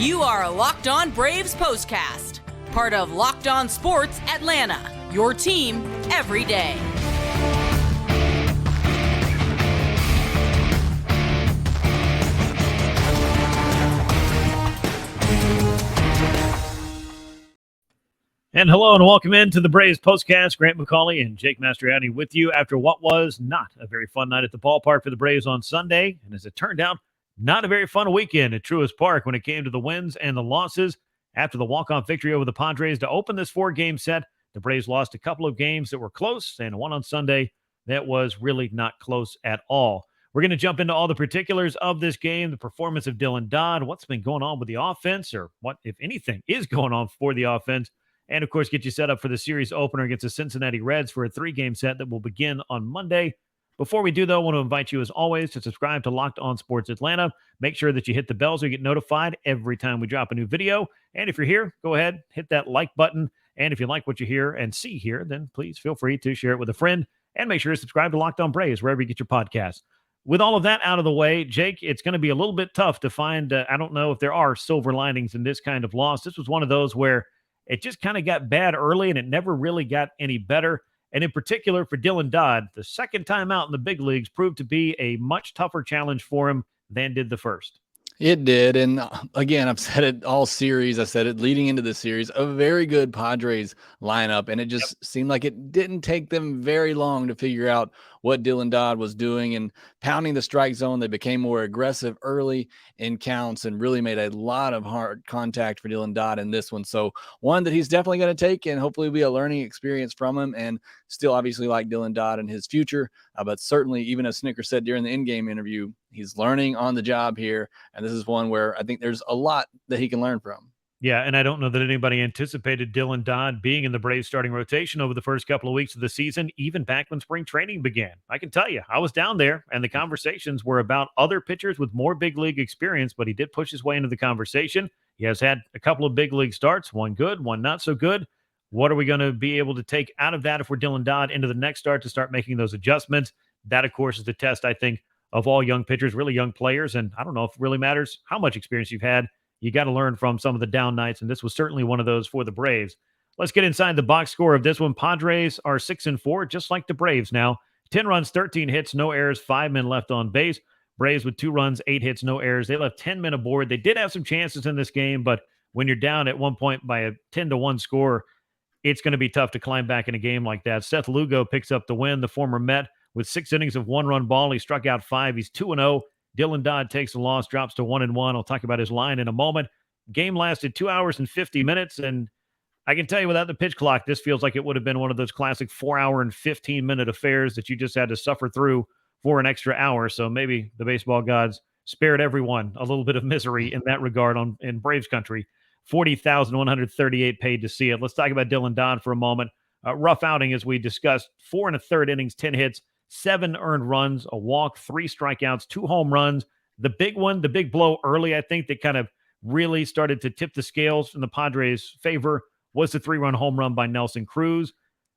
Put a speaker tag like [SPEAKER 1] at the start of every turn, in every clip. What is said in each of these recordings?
[SPEAKER 1] You are Locked On Braves POSTCAST, part of Locked On Sports Atlanta, your team every day.
[SPEAKER 2] And hello and welcome into the Braves POSTCAST. Grant McAuley and Jake Mastroianni with you after what was not a very fun night at the ballpark for the Braves on Sunday. And as it turned out, not a very fun weekend at Truist Park when it came to the wins and the losses. After the walk-off victory over the Padres to open this four-game set, the Braves lost a couple of games that were close and one on Sunday that was really not close at all. We're going to jump into all the particulars of this game, the performance of Dylan Dodd, what's been going on with the offense, or what, if anything, is going on for the offense. And, of course, get you set up for the series opener against the Cincinnati Reds for a three-game set that will begin on Monday. Before we do, though, I want to invite you, as always, to subscribe to Locked On Sports Atlanta. Make sure that you hit the bell so you get notified every time we drop a new video. And if you're here, go ahead, hit that like button. And if you like what you hear and see here, then please feel free to share it with a friend. And make sure to subscribe to Locked On Braves wherever you get your podcasts. With all of that out of the way, Jake, it's going to be a little bit tough to find, I don't know if there are silver linings in this kind of loss. This was one of those where it just kind of got bad early, and it never really got any better. And in particular for Dylan Dodd, the second time out in the big leagues proved to be a much tougher challenge for him than did the first.
[SPEAKER 3] It did. And again, I've said it all series. I said it leading into the series, a very good Padres lineup. And it just seemed like it didn't take them very long to figure out what Dylan Dodd was doing and pounding the strike zone. They became more aggressive early in counts and really made a lot of hard contact for Dylan Dodd in this one. So one that he's definitely going to take and hopefully be a learning experience from him, and still obviously like Dylan Dodd in his future. But certainly, even as Snicker said during the in-game interview, he's learning on the job here. And this is one where I think there's a lot that he can learn from.
[SPEAKER 2] Yeah, and I don't know that anybody anticipated Dylan Dodd being in the Braves starting rotation over the first couple of weeks of the season, even back when spring training began. I can tell you, I was down there, and the conversations were about other pitchers with more big league experience, but he did push his way into the conversation. He has had a couple of big league starts, one good, one not so good. What are we going to be able to take out of that if we're Dylan Dodd into the next start to start making those adjustments? That, of course, is the test, I think, of all young pitchers, really young players, and I don't know if it really matters how much experience you've had. You got to learn from some of the down nights, and this was certainly one of those for the Braves. Let's get inside the box score of this one. Padres are 6-4, just like the Braves now. 10 runs, 13 hits, no errors, 5 men left on base. Braves with 2 runs, 8 hits, no errors. They left 10 men aboard. They did have some chances in this game, but when you're down at one point by a 10-1 score, it's going to be tough to climb back in a game like that. Seth Lugo picks up the win, the former Met, with 6 innings of 1-run ball. He struck out 5. He's 2-0. Dylan Dodd takes the loss, drops to 1-1. I'll talk about his line in a moment. Game lasted 2 hours and 50 minutes, and I can tell you without the pitch clock, this feels like it would have been one of those classic 4-hour and 15-minute affairs that you just had to suffer through for an extra hour. So maybe the baseball gods spared everyone a little bit of misery in that regard in Braves country. 40,138 paid to see it. Let's talk about Dylan Dodd for a moment. Rough outing, as we discussed. 4 1/3 innings, 10 hits, 7 earned runs, a walk, 3 strikeouts, 2 home runs. The big one, the big blow early, I think, that kind of really started to tip the scales in the Padres' favor was the 3-run home run by Nelson Cruz.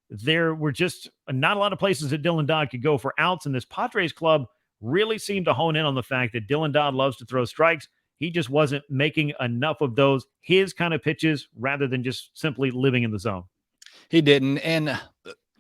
[SPEAKER 2] There were just not a lot of places that Dylan Dodd could go for outs, and this Padres club really seemed to hone in on the fact that Dylan Dodd loves to throw strikes. He just wasn't making enough of those, his kind of pitches, rather than just simply living in the zone.
[SPEAKER 3] He didn't, and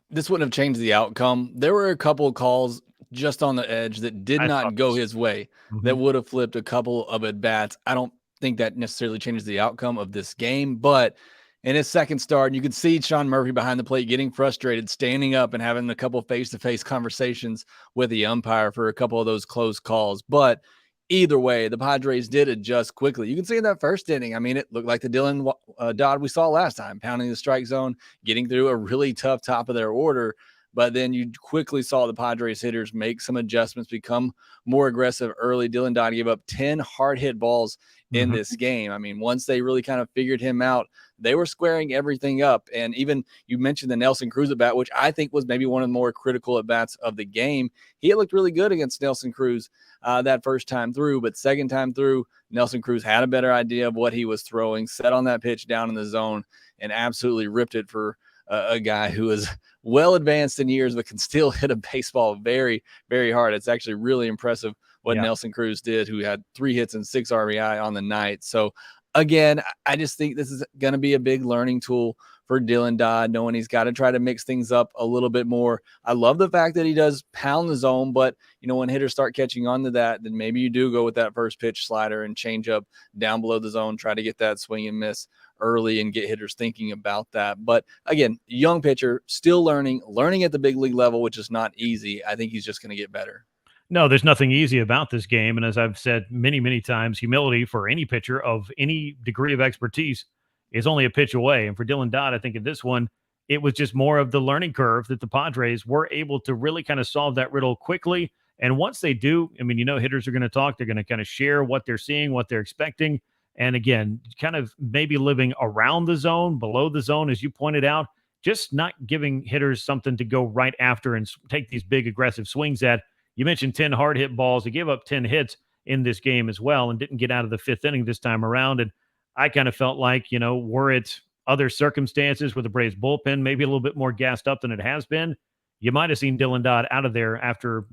[SPEAKER 3] this wouldn't have changed the outcome. There were a couple of calls just on the edge that did not go his way, that would have flipped a couple of at-bats. I don't think that necessarily changes the outcome of this game, but in his second start, you could see Sean Murphy behind the plate getting frustrated, standing up and having a couple of face-to-face conversations with the umpire for a couple of those close calls. But either way, the Padres did adjust quickly. You can see in that first inning, I mean, it looked like the Dylan Dodd we saw last time, pounding the strike zone, getting through a really tough top of their order. But then you quickly saw the Padres hitters make some adjustments, become more aggressive early. Dylan Dodd gave up 10 hard hit balls in this game. I mean, once they really kind of figured him out, they were squaring everything up. And even you mentioned the Nelson Cruz at bat, which I think was maybe one of the more critical at bats of the game. He looked really good against Nelson Cruz that first time through, but second time through, Nelson Cruz had a better idea of what he was throwing, set on that pitch down in the zone, and absolutely ripped it for a guy who is well advanced in years, but can still hit a baseball very, very hard. It's actually really impressive what Nelson Cruz did, who had 3 hits and 6 RBI on the night. So again, I just think this is going to be a big learning tool for Dylan Dodd, knowing he's got to try to mix things up a little bit more. I love the fact that he does pound the zone, but when hitters start catching on to that, then maybe you do go with that first pitch slider and change up down below the zone, try to get that swing and miss early and get hitters thinking about that. But again, young pitcher, still learning at the big league level, which is not easy. I think he's just going to get better.
[SPEAKER 2] No, there's nothing easy about this game. And as I've said many, many times, humility for any pitcher of any degree of expertise is only a pitch away. And for Dylan Dodd, I think in this one, it was just more of the learning curve that the Padres were able to really kind of solve that riddle quickly. And once they do, I mean, hitters are going to talk. They're going to kind of share what they're seeing, what they're expecting. And again, kind of maybe living around the zone, below the zone, as you pointed out, just not giving hitters something to go right after and take these big aggressive swings at. You mentioned 10 hard hit balls. He gave up 10 hits in this game as well and didn't get out of the fifth inning this time around. And I kind of felt like, were it other circumstances where the Braves bullpen maybe a little bit more gassed up than it has been, you might have seen Dylan Dodd out of there after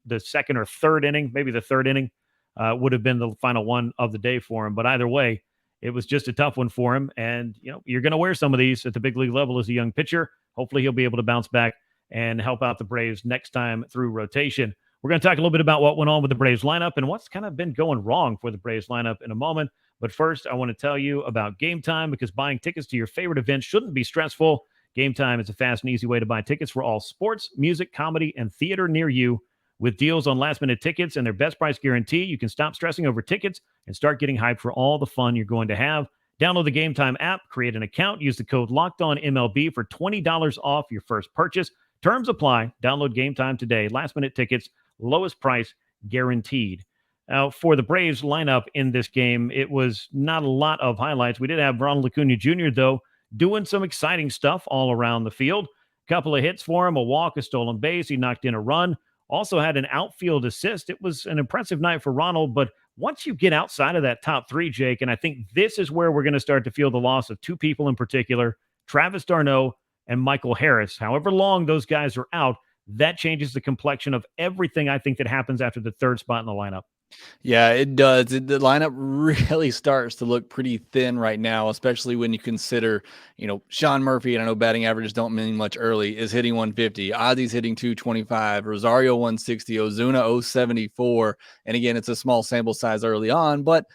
[SPEAKER 2] the second or third inning, maybe the third inning would have been the final one of the day for him. But either way, it was just a tough one for him. And, you're going to wear some of these at the big league level as a young pitcher. Hopefully he'll be able to bounce back and help out the Braves next time through rotation. We're going to talk a little bit about what went on with the Braves lineup and what's kind of been going wrong for the Braves lineup in a moment. But first, I want to tell you about Game Time, because buying tickets to your favorite events shouldn't be stressful. Game Time is a fast and easy way to buy tickets for all sports, music, comedy, and theater near you. With deals on last-minute tickets and their best price guarantee, you can stop stressing over tickets and start getting hyped for all the fun you're going to have. Download the Game Time app, create an account, use the code LOCKEDONMLB for $20 off your first purchase. Terms apply. Download Game Time today. Last-minute tickets, lowest price guaranteed. Now, for the Braves lineup in this game, it was not a lot of highlights. We did have Ronald Acuna Jr., though, doing some exciting stuff all around the field. A couple of hits for him, a walk, a stolen base. He knocked in a run. Also had an outfield assist. It was an impressive night for Ronald, but once you get outside of that top three, Jake, and I think this is where we're going to start to feel the loss of two people in particular, Travis d'Arnaud and Michael Harris. However long those guys are out, that changes the complexion of everything I think that happens after the third spot in the lineup.
[SPEAKER 3] Yeah, it does. The lineup really starts to look pretty thin right now, especially when you consider, Sean Murphy, and I know batting averages don't mean much early, is hitting 150. Ozzy's hitting 225. Rosario 160. Ozuna 074. And again, it's a small sample size early on, but,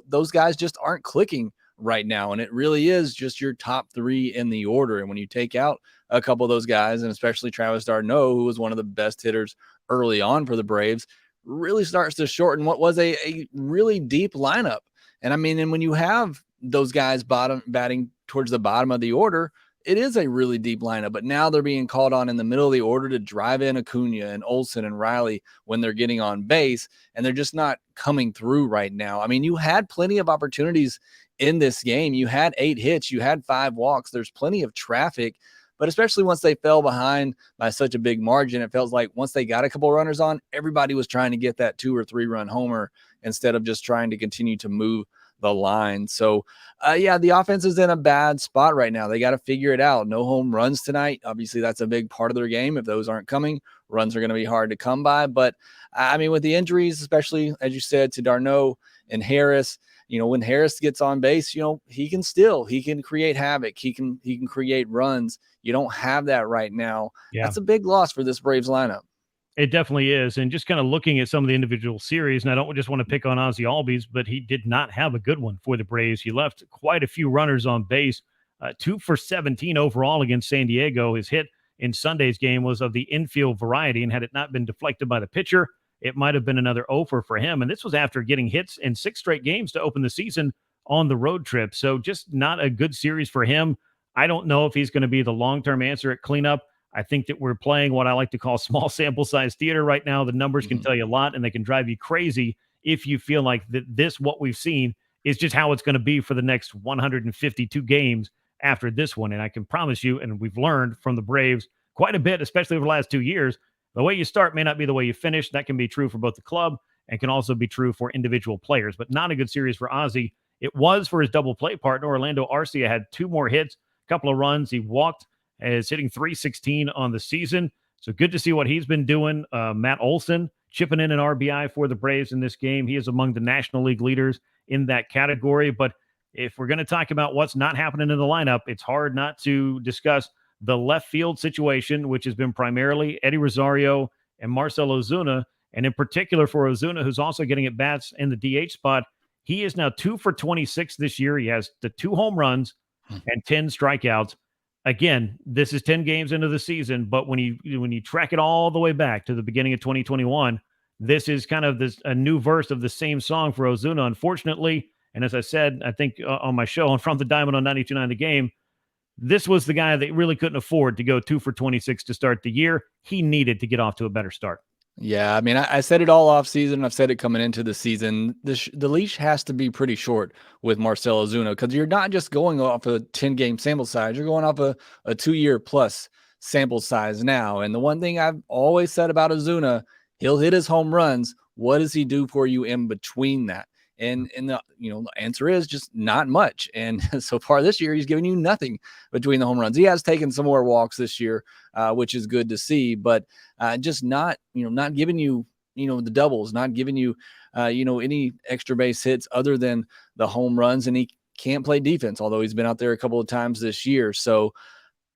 [SPEAKER 3] those guys just aren't clicking right now. And it really is just your top three in the order. And when you take out a couple of those guys, and especially Travis d'Arnaud, who was one of the best hitters early on for the Braves, really starts to shorten what was a really deep lineup. And I mean, and when you have those guys batting towards the bottom of the order, it is a really deep lineup, but now they're being called on in the middle of the order to drive in Acuna and Olsen and Riley when they're getting on base, and they're just not coming through right now. I mean, you had plenty of opportunities in this game. You had 8 hits, you had 5 walks. There's plenty of traffic. But especially once they fell behind by such a big margin, it felt like once they got a couple of runners on, everybody was trying to get that 2 or 3 run homer instead of just trying to continue to move the line. So, the offense is in a bad spot right now. They got to figure it out. No home runs tonight. Obviously, that's a big part of their game. If those aren't coming, runs are going to be hard to come by. But, I mean, with the injuries, especially, as you said, to d'Arnaud and Harris, when Harris gets on base, he can create havoc. He can create runs. You don't have that right now. Yeah. That's a big loss for this Braves lineup.
[SPEAKER 2] It definitely is. And just kind of looking at some of the individual series, and I don't just want to pick on Ozzy Albies, but he did not have a good one for the Braves. He left quite a few runners on base, 2 for 17 overall against San Diego. His hit in Sunday's game was of the infield variety, and had it not been deflected by the pitcher, it might have been another offer for him. And this was after getting hits in 6 straight games to open the season on the road trip. So just not a good series for him. I don't know if he's going to be the long-term answer at cleanup. I think that we're playing what I like to call small sample size theater right now. The numbers can tell you a lot, and they can drive you crazy if you feel like what we've seen is just how it's going to be for the next 152 games after this one. And I can promise you, and we've learned from the Braves quite a bit, especially over the last 2 years, the way you start may not be the way you finish. That can be true for both the club and can also be true for individual players, but not a good series for Ozzy. It was for his double play partner. Orlando Arcia had 2 more hits, a couple of runs. He walked, is hitting 316 on the season. So good to see what he's been doing. Matt Olson chipping in an RBI for the Braves in this game. He is among the National League leaders in that category. But if we're going to talk about what's not happening in the lineup, it's hard not to discuss the left field situation, which has been primarily Eddie Rosario and Marcell Ozuna. And in particular for Ozuna, who's also getting at bats in the DH spot, he is now 2 for 26 this year. He has the 2 home runs and 10 strikeouts. Again, this is 10 games into the season, but when you track it all the way back to the beginning of 2021, this is kind of a new verse of the same song for Ozuna, unfortunately. And as I said, I think on my show on From the Diamond on 92.9 The Game, this was the guy that really couldn't afford to go 2 for 26 to start the year. He needed to get off to a better start.
[SPEAKER 3] Yeah, I mean, I said it all off season. I've said it coming into the season. The leash has to be pretty short with Marcell Ozuna because you're not just going off a 10-game sample size. You're going off a 2-year plus sample size now. And the one thing I've always said about Ozuna, he'll hit his home runs. What does he do for you in between that? And the answer is just not much. And so far this year, he's given you nothing between the home runs. He has taken some more walks this year, which is good to see, but just not giving you, the doubles, not giving you, any extra base hits other than the home runs. And he can't play defense, although he's been out there a couple of times this year. So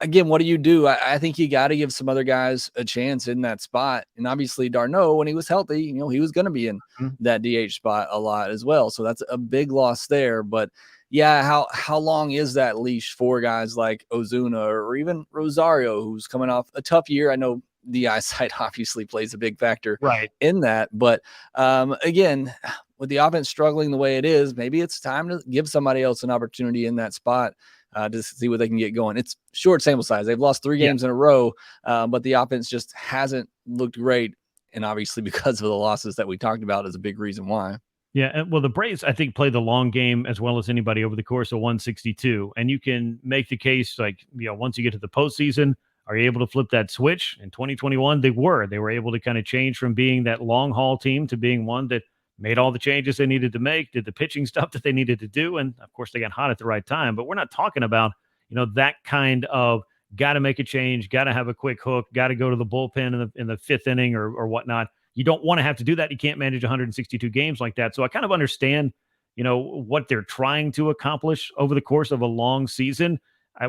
[SPEAKER 3] again, what do? I think you got to give some other guys a chance in that spot. And obviously d'Arnaud, when he was healthy, he was going to be in that DH spot a lot as well. So that's a big loss there. But yeah, how long is that leash for guys like Ozuna or even Rosario, who's coming off a tough year? I know the eyesight obviously plays a big factor in that. But again, with the offense struggling the way it is, maybe it's time to give somebody else an opportunity in that spot. To see what they can get going. It's short sample size. They've lost 3 games in a row, but the offense just hasn't looked great. And obviously because of the losses that we talked about is a big reason why.
[SPEAKER 2] Yeah, well, the Braves, I think, play the long game as well as anybody over the course of 162. And you can make the case, once you get to the postseason, are you able to flip that switch? In 2021, they were able to kind of change from being that long haul team to being one that made all the changes they needed to make, did the pitching stuff that they needed to do. And of course they got hot at the right time, but we're not talking about, that kind of got to make a change, got to have a quick hook, got to go to the bullpen in the 5th inning or whatnot. You don't want to have to do that. You can't manage 162 games like that. So I kind of understand, what they're trying to accomplish over the course of a long season.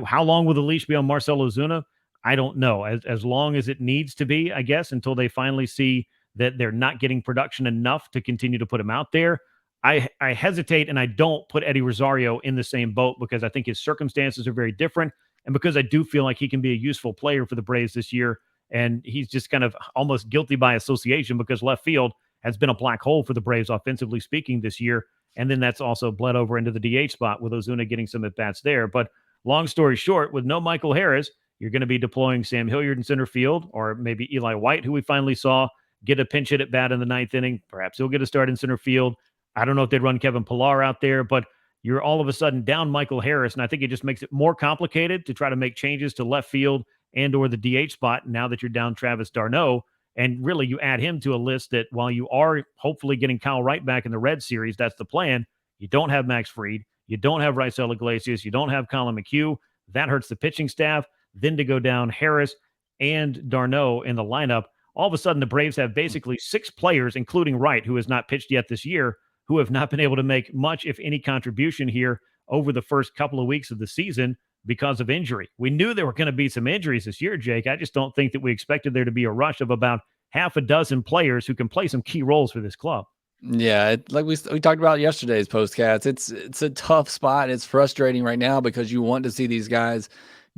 [SPEAKER 2] How long will the leash be on Marcell Ozuna? I don't know. As long as it needs to be, I guess, until they finally see that they're not getting production enough to continue to put him out there. I hesitate and I don't put Eddie Rosario in the same boat because I think his circumstances are very different and because I do feel like he can be a useful player for the Braves this year. And he's just kind of almost guilty by association because left field has been a black hole for the Braves offensively speaking this year. And then that's also bled over into the DH spot with Ozuna getting some at-bats there. But long story short, with no Michael Harris, you're going to be deploying Sam Hilliard in center field or maybe Eli White, who we finally saw get a pinch hit at bat in the 9th inning. Perhaps he'll get a start in center field. I don't know if they'd run Kevin Pillar out there, but you're all of a sudden down Michael Harris. And I think it just makes it more complicated to try to make changes to left field and or the DH spot now that you're down Travis d'Arnaud. And really you add him to a list that while you are hopefully getting Kyle Wright back in the Red Series, that's the plan. You don't have Max Fried. You don't have Raisel Iglesias. You don't have Colin McHugh. That hurts the pitching staff. Then to go down Harris and d'Arnaud in the lineup, all of a sudden the Braves have basically 6 players, including Wright, who has not pitched yet this year, who have not been able to make much, if any, contribution here over the first couple of weeks of the season because of injury. We knew there were going to be some injuries this year, Jake. I just don't think that we expected there to be a rush of about half a dozen players who can play some key roles for this club.
[SPEAKER 3] Yeah, like we talked about yesterday's postcast, it's a tough spot. It's frustrating right now because you want to see these guys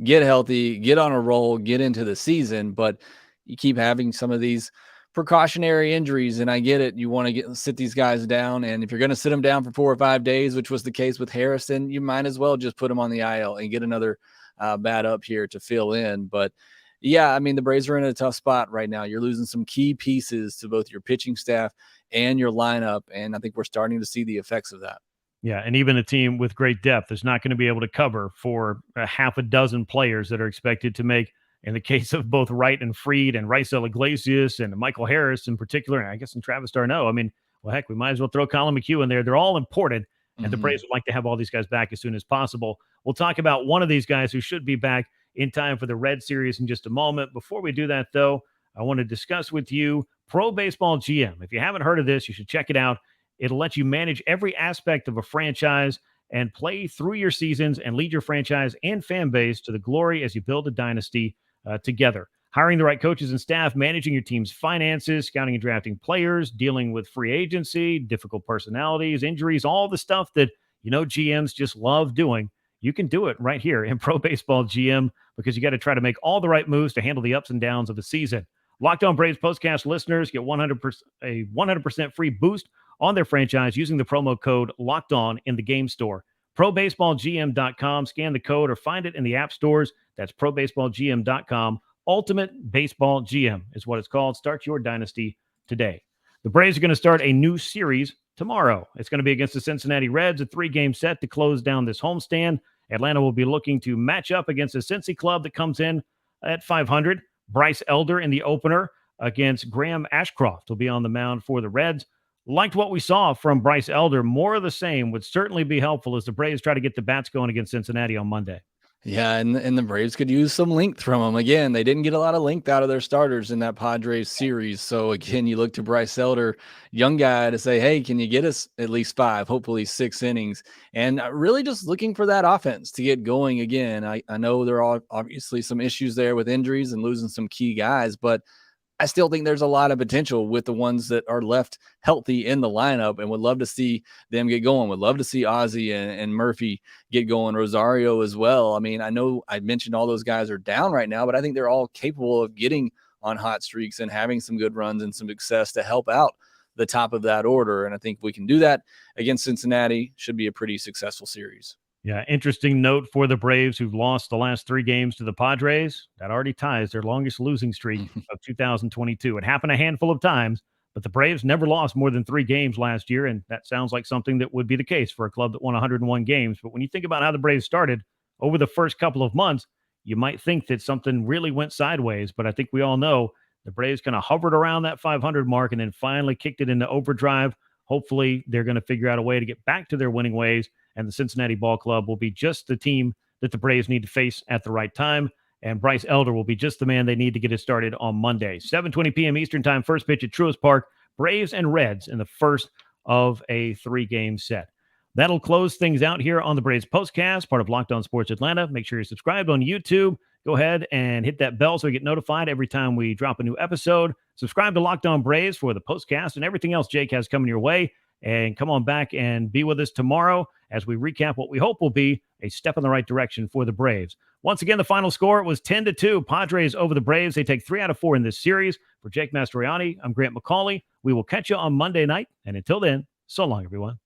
[SPEAKER 3] get healthy, get on a roll, get into the season, but you keep having some of these precautionary injuries, and I get it. You want to sit these guys down, and if you're going to sit them down for 4 or 5 days, which was the case with Harrison, you might as well just put them on the IL and get another bat up here to fill in. But yeah, I mean, the Braves are in a tough spot right now. You're losing some key pieces to both your pitching staff and your lineup, and I think we're starting to see the effects of that.
[SPEAKER 2] Yeah, and even a team with great depth is not going to be able to cover for a half a dozen players that are expected to make, in the case of both Wright and Fried and Raisel Iglesias and Michael Harris in particular, and I guess in Travis d'Arnaud. I mean, well, heck, we might as well throw Colin McHugh in there. They're all important, and the Braves would like to have all these guys back as soon as possible. We'll talk about one of these guys who should be back in time for the Red Series in just a moment. Before we do that, though, I want to discuss with you Pro Baseball GM. If you haven't heard of this, you should check it out. It'll let you manage every aspect of a franchise and play through your seasons and lead your franchise and fan base to the glory as you build a dynasty together. Hiring the right coaches and staff, managing your team's finances, scouting and drafting players, dealing with free agency, difficult personalities, injuries, all the stuff that GMs just love doing. You can do it right here in Pro Baseball GM because you got to try to make all the right moves to handle the ups and downs of the season. Locked On Braves Postcast listeners get 100% free boost on their franchise using the promo code Locked On in the game store. ProBaseballGM.com. Scan the code or find it in the app stores. That's ProBaseballGM.com. Ultimate Baseball GM is what it's called. Start your dynasty today. The Braves are going to start a new series tomorrow. It's going to be against the Cincinnati Reds, a 3-game set to close down this homestand. Atlanta will be looking to match up against a Cincy club that comes in at 500. Bryce Elder in the opener against Graham Ashcroft will be on the mound for the Reds. Liked what we saw from Bryce Elder. More of the same would certainly be helpful as the Braves try to get the bats going against Cincinnati on Monday.
[SPEAKER 3] Yeah, and the Braves could use some length from them. Again, they didn't get a lot of length out of their starters in that Padres series. So, again, you look to Bryce Elder, young guy, to say, hey, can you get us at least 5, hopefully 6 innings? And really just looking for that offense to get going again. I know there are obviously some issues there with injuries and losing some key guys, but I still think there's a lot of potential with the ones that are left healthy in the lineup, and would love to see them get going. Would love to see Ozzie and Murphy get going, Rosario as well. I mean, I know I mentioned all those guys are down right now, but I think they're all capable of getting on hot streaks and having some good runs and some success to help out the top of that order. And I think we can do that against Cincinnati. Should be a pretty successful series.
[SPEAKER 2] Yeah, interesting note for the Braves, who've lost the last 3 games to the Padres. That already ties their longest losing streak of 2022. It happened a handful of times, but the Braves never lost more than 3 games last year, and that sounds like something that would be the case for a club that won 101 games. But when you think about how the Braves started over the first couple of months, you might think that something really went sideways, but I think we all know the Braves kind of hovered around that 500 mark and then finally kicked it into overdrive. Hopefully, they're going to figure out a way to get back to their winning ways, and the Cincinnati Ball Club will be just the team that the Braves need to face at the right time, and Bryce Elder will be just the man they need to get it started on Monday. 7:20 p.m. Eastern Time, first pitch at Truist Park, Braves and Reds in the first of a 3-game set. That'll close things out here on the Braves Postcast, part of Locked On Sports Atlanta. Make sure you're subscribed on YouTube. Go ahead and hit that bell so you get notified every time we drop a new episode. Subscribe to Locked On Braves for the Postcast and everything else Jake has coming your way. And come on back and be with us tomorrow as we recap what we hope will be a step in the right direction for the Braves. Once again, the final score was 10-2. Padres over the Braves. They take 3 out of 4 in this series. For Jake Mastroianni, I'm Grant McAuley. We will catch you on Monday night. And until then, so long, everyone.